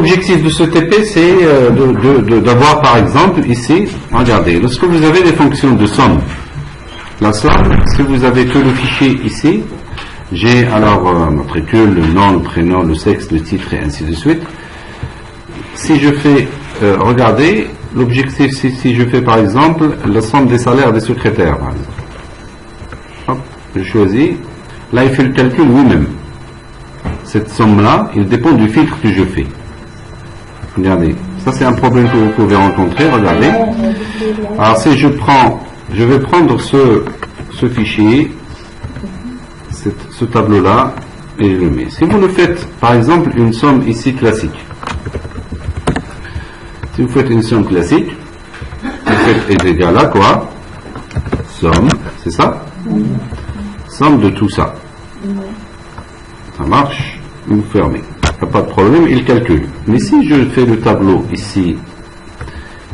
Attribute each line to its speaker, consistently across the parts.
Speaker 1: l'objectif de ce TP, c'est d'avoir par exemple ici, regardez, lorsque vous avez des fonctions de somme, la somme, si vous avez que le fichier ici, j'ai alors matricule, le nom, le prénom, le sexe, le titre et ainsi de suite. Si je fais, regardez, l'objectif c'est si je fais par exemple la somme des salaires des secrétaires, par exemple. Hop, je choisis, là il fait le calcul lui-même. Cette somme-là, il dépend du filtre que je fais. Regardez, ça c'est un problème que vous pouvez rencontrer, regardez. Alors si je vais prendre ce fichier, ce tableau-là, et je le mets. Si vous le faites, par exemple, une somme ici classique. Si vous faites une somme classique, vous faites est égal à quoi? Somme, c'est ça? Somme de tout ça. Ça marche, vous fermez. Il n'y a pas de problème, il calcule. Mais si je fais le tableau ici,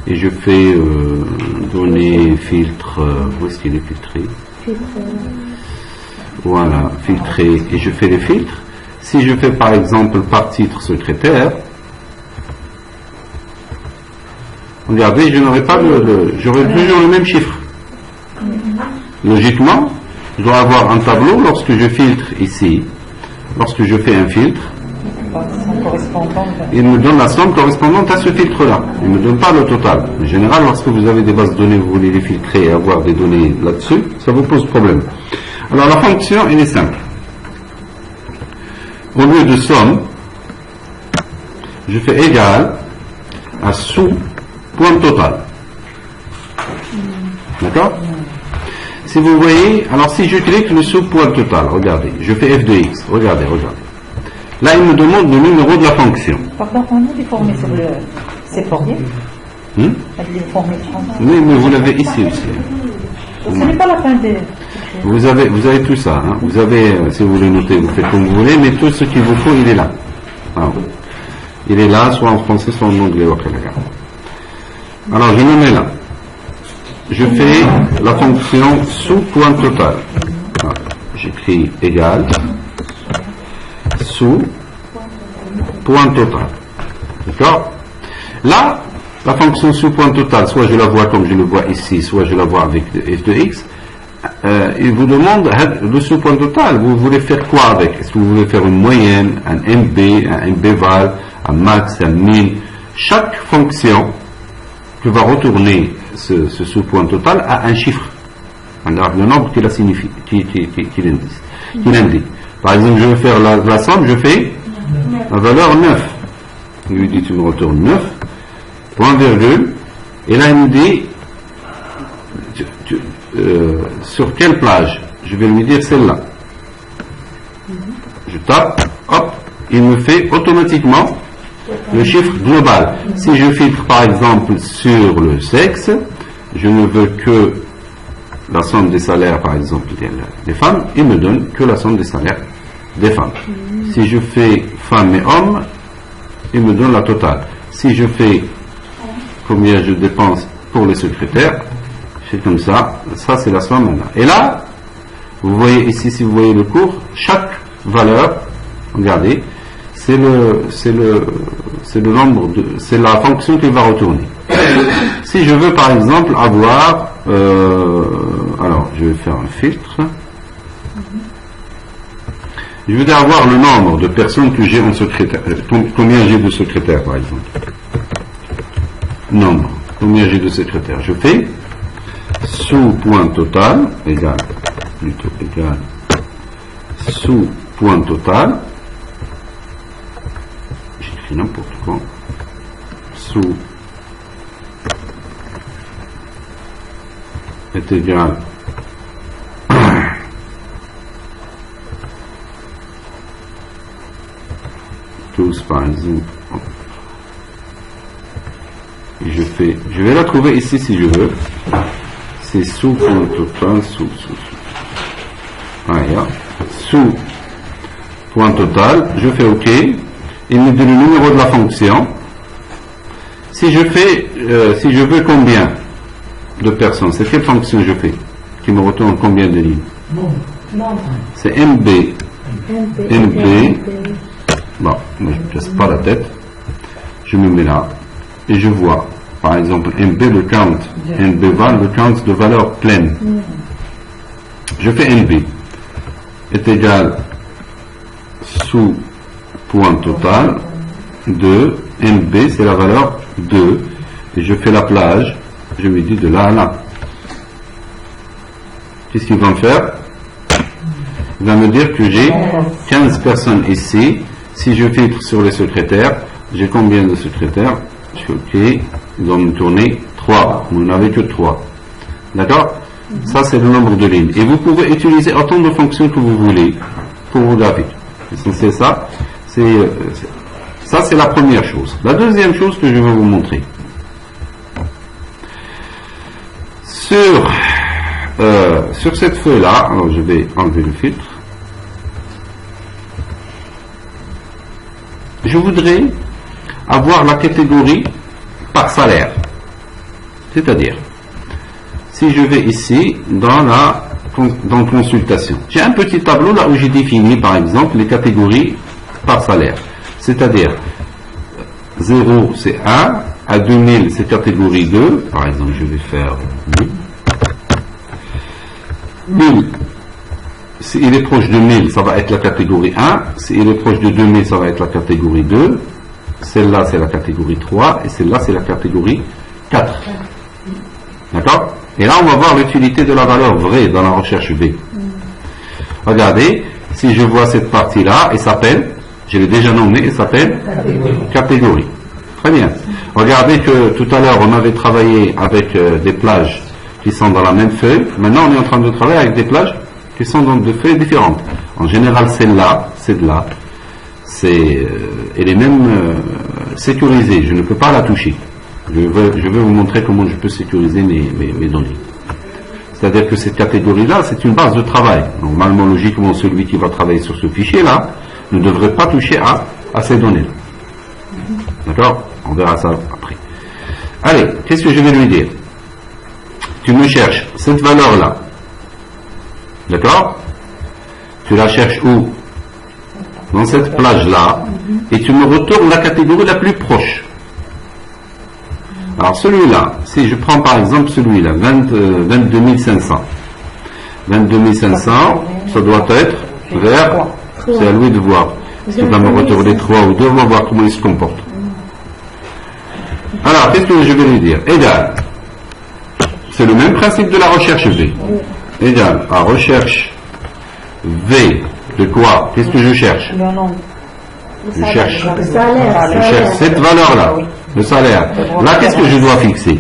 Speaker 1: et je fais données, filtre, où est-ce qu'il est filtré? Voilà, filtrer, et je fais les filtres. Si je fais par exemple par titre secrétaire, regardez, je n'aurai pas j'aurai toujours le même chiffre. Logiquement, je dois avoir un tableau lorsque je filtre ici. Lorsque je fais un filtre, il me donne la somme correspondante à ce filtre-là. Il ne me donne pas le total. En général, lorsque vous avez des bases de données, vous voulez les filtrer et avoir des données là-dessus, ça vous pose problème. Alors la fonction, elle est simple. Au lieu de somme, je fais égal à sous point total. D'accord? Si vous voyez, alors si je clique le sous point total, regardez, je fais f de x, regardez. Là, il me demande le numéro de la fonction.
Speaker 2: Pardon, on a déformé sur le C-Fourier. Oui,
Speaker 1: mais vous l'avez ici aussi.
Speaker 2: Ce n'est pas la fin des...
Speaker 1: Vous avez tout ça. Hein. Vous avez, si vous voulez noter, vous faites comme vous voulez, mais tout ce qu'il vous faut, il est là. Alors, il est là, soit en français, soit en anglais. Alors, je me mets là. Je fais la fonction sous point total. J'écris égal sous point total. D'accord? Là, la fonction sous point total, soit je la vois comme je le vois ici, soit je la vois avec f de x. Il vous demande le sous point total. Vous voulez faire quoi avec? Est-ce que vous voulez faire une moyenne, un MB, un MBval, un max, un min? Chaque fonction que va retourner ce sous-point total a un chiffre, le nombre qui la signifie, qui l'indique. Par exemple, je vais faire la somme, je fais la valeur 9. Il lui dit, tu me retournes 9, point virgule, et là il me dit, sur quelle plage? Je vais lui dire celle-là. Je tape, hop, il me fait automatiquement le chiffre global. Si je filtre par exemple sur le sexe, je ne veux que la somme des salaires par exemple des femmes, il me donne que la somme des salaires des femmes. Si je fais femmes et hommes, il me donne la totale. Si je fais combien je dépense pour les secrétaires, c'est comme ça, ça c'est la somme là. Et là, vous voyez ici, si vous voyez le cours, chaque valeur, regardez, c'est le nombre c'est la fonction qu'il va retourner. Si je veux par exemple avoir, alors je vais faire un filtre. Je veux avoir le nombre de personnes que j'ai en secrétaire. Combien j'ai de secrétaires par exemple. Nombre. Combien j'ai de secrétaires. Je fais sous point total égal sous point total. J'écris n'importe quoi. Sous est égal tous par exemple. Et je vais la trouver ici si je veux. C'est sous point total, sous. Voilà. Sous point total, je fais OK. Il me donne le numéro de la fonction. Si je veux combien de personnes, c'est quelle fonction je fais qui me retourne combien de lignes? C'est MB. Bon, moi je ne me casse pas la tête. je me mets là et je vois, par exemple, NB, le count, NB1, le count de valeur pleine. Je fais NB est égal sous point total de NB, c'est la valeur 2, et je fais la plage, je me dis de là à là. Qu'est-ce qu'il va me faire? Il va me dire que j'ai 15 personnes ici. Si je filtre sur les secrétaires, j'ai combien de secrétaires? Ok, ils vont me tourner 3. Vous n'avez que 3. D'accord? Ça, c'est le nombre de lignes. Et vous pouvez utiliser autant de fonctions que vous voulez pour vos graphiques. C'est ça. Ça, c'est la première chose. La deuxième chose que je vais vous montrer. Sur cette feuille-là, alors je vais enlever le filtre. Je voudrais avoir la catégorie par salaire. C'est-à-dire, si je vais ici dans consultation, j'ai un petit tableau là où j'ai défini par exemple les catégories par salaire. C'est-à-dire, 0 c'est 1, à 2000 c'est catégorie 2, par exemple je vais faire 1000. S'il est proche de 1000, ça va être la catégorie 1. S'il est proche de 2000, ça va être la catégorie 2. Celle-là, c'est la catégorie 3. Et celle-là, c'est la catégorie 4. D'accord? Et là, on va voir l'utilité de la valeur vraie dans la recherche B. Regardez, si je vois cette partie-là, elle s'appelle, je l'ai déjà nommée, elle s'appelle catégorie. Très bien. Regardez que tout à l'heure, on avait travaillé avec des plages qui sont dans la même feuille. Maintenant, on est en train de travailler avec des plages qui sont dans deux feuilles différentes. En général, celle-là, celle-là, elle est même sécurisée. Je ne peux pas la toucher. Je vais vous montrer comment je peux sécuriser mes données. C'est-à-dire que cette catégorie-là, c'est une base de travail. Normalement, logiquement, celui qui va travailler sur ce fichier-là ne devrait pas toucher à ces données-là. D'accord? On verra ça après. Allez, qu'est-ce que je vais lui dire? Tu me cherches cette valeur-là. D'accord? Tu la cherches où? Dans cette plage-là. Et tu me retournes la catégorie la plus proche. Alors celui-là, si je prends par exemple celui-là, 22 500. 22 500, ça doit être vers, c'est à lui de voir. Est-ce qu'il va me retourner 3 ou 2, on va voir comment il se comporte. Alors, qu'est-ce que je vais lui dire? Égal. C'est le même principe de la recherche V. Égal à recherche V de quoi? Qu'est-ce que je cherche? Je cherche cette valeur-là, le salaire. Là, qu'est-ce que je dois fixer?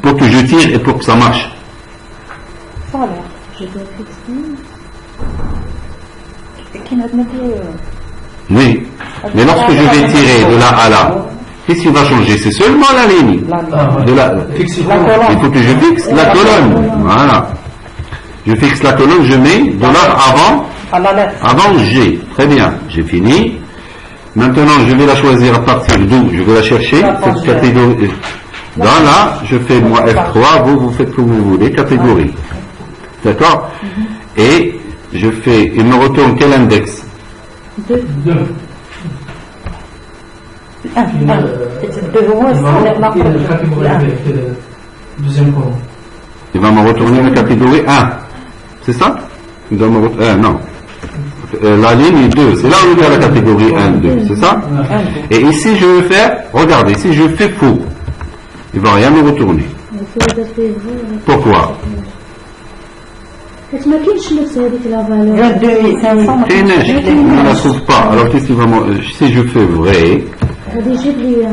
Speaker 1: Pour que je tire et pour que ça marche.
Speaker 2: Salaire. Je dois fixer.
Speaker 1: Oui. Mais lorsque je vais tirer de là à là, qu'est-ce qui va changer? C'est seulement la ligne. Il faut que je fixe la colonne. Voilà. Je fixe la colonne, je mets $ avant G. Très bien, j'ai fini. Maintenant, je vais la choisir à partir d'où je vais la chercher. Cette catégorie. Dans là, je fais moi F3, vous faites comme vous voulez, catégorie. D'accord? Et je fais, il me retourne quel index?
Speaker 2: 2.
Speaker 1: Il va me retourner la catégorie 1. C'est ça? Il doit me retourner, non. La ligne 2, c'est là où il y a la catégorie 1, 2, c'est ça? Et ici, je vais faire, regardez, si je fais faux, il ne va rien me retourner. Pourquoi?
Speaker 3: ما كاينش نفس هذيك لا فالور
Speaker 2: 22 500
Speaker 1: je ne la trouve pas. Alors qu'est-ce qu'il va me... Si je fais vrai,
Speaker 3: غادي يجيب لي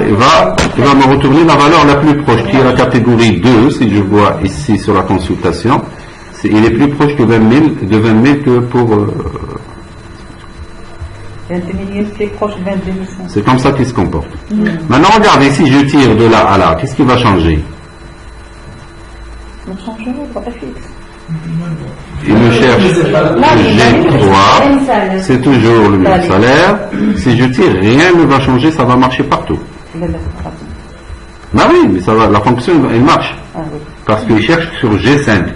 Speaker 1: il va me retourner la valeur la plus proche, qui est la catégorie 2, si je vois ici sur la consultation. Il est plus proche de 20 000 que pour...
Speaker 2: 22 000 plus proche de 22 500.
Speaker 1: C'est comme ça qu'il se comporte. Maintenant, regardez, si je tire de là à là, qu'est-ce qui va changer? Il me cherche G3, c'est toujours le même salaire. Si je tire, rien ne va changer, ça va marcher partout. Bah oui, mais ça va, la fonction, elle marche. Parce qu'il cherche sur G5.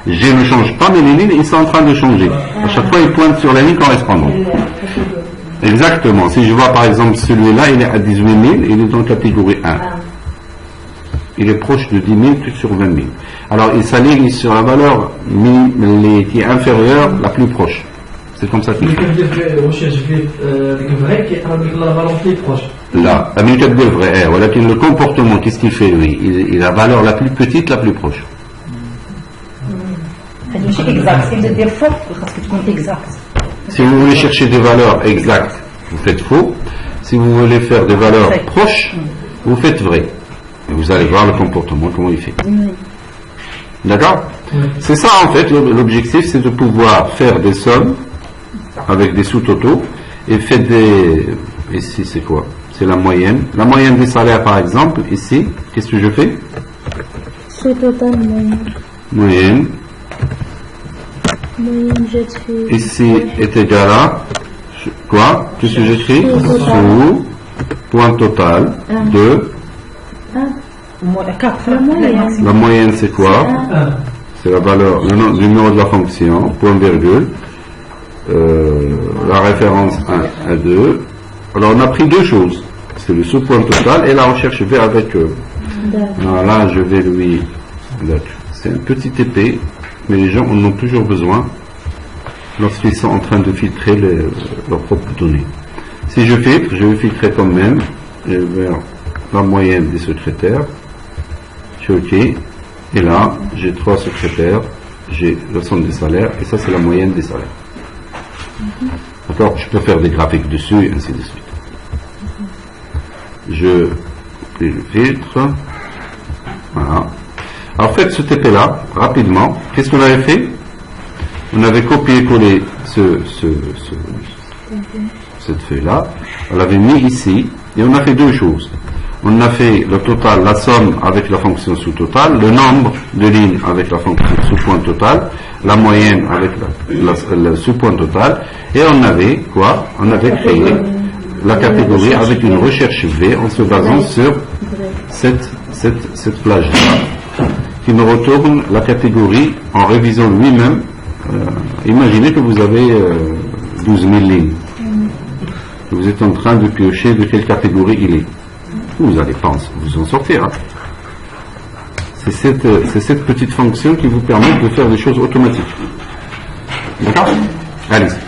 Speaker 1: G ne change pas, mais les lignes, ils sont en train de changer. À chaque fois, ils pointent sur la ligne correspondante. Exactement. Si je vois par exemple celui-là, il est à 18 000, il est dans la catégorie 1. Il est proche de 10 000 sur 20 000. Alors, il s'aligne sur la valeur qui est inférieure, la plus proche. C'est comme ça qu'il fait. Là, la minute de vrai, voilà, le comportement, qu'est-ce qu'il fait lui? Il a la valeur la plus petite, la plus proche.
Speaker 2: C'est exact, c'est de dire faux, parce que tu comptes exact.
Speaker 1: Si vous voulez chercher des valeurs exactes, vous faites faux. Si vous voulez faire des valeurs proches, vous faites vrai. Et vous allez voir le comportement, comment il fait. D'accord? C'est ça en fait, l'objectif, c'est de pouvoir faire des sommes avec des sous-totaux et faire des... Ici c'est quoi? C'est la moyenne. La moyenne des salaires par exemple, ici, qu'est-ce que je fais?
Speaker 3: Sous-total moyenne.
Speaker 1: Moyenne.
Speaker 3: Moyenne, j'écris.
Speaker 1: Ici est égal à quoi? Qu'est-ce que j'écris? Sous point total de... La moyenne c'est quoi? C'est la valeur, le numéro de la fonction, point virgule, la référence 1 à 2. Alors on a pris deux choses, c'est le sous-point total et la recherche V avec alors là je vais lui, c'est un petit épée, mais les gens en ont toujours besoin lorsqu'ils sont en train de filtrer leurs propres données. Si je filtre, je vais filtrer quand même, je vais vers la moyenne des secrétaires, je fais OK, et là j'ai 3 secrétaires, j'ai la somme des salaires, et ça c'est la moyenne des salaires. D'accord? Je peux faire des graphiques dessus, et ainsi de suite. Je filtre, voilà. Alors faites ce TP là, rapidement. Qu'est-ce qu'on avait fait? On avait copié-collé cette feuille-là, on l'avait mis ici, et on a fait deux choses. On a fait le total, la somme avec la fonction sous-total, le nombre de lignes avec la fonction sous-point total, la moyenne avec le sous-point total, et on avait quoi? On avait créé la catégorie avec une recherche V en se basant sur cette plage-là, qui me retourne la catégorie en révisant lui-même. Imaginez que vous avez 12 000 lignes. Vous êtes en train de piocher de quelle catégorie il est. Vous allez pas vous en sortir. Hein. C'est cette petite fonction qui vous permet de faire des choses automatiques. D'accord? Allez-y.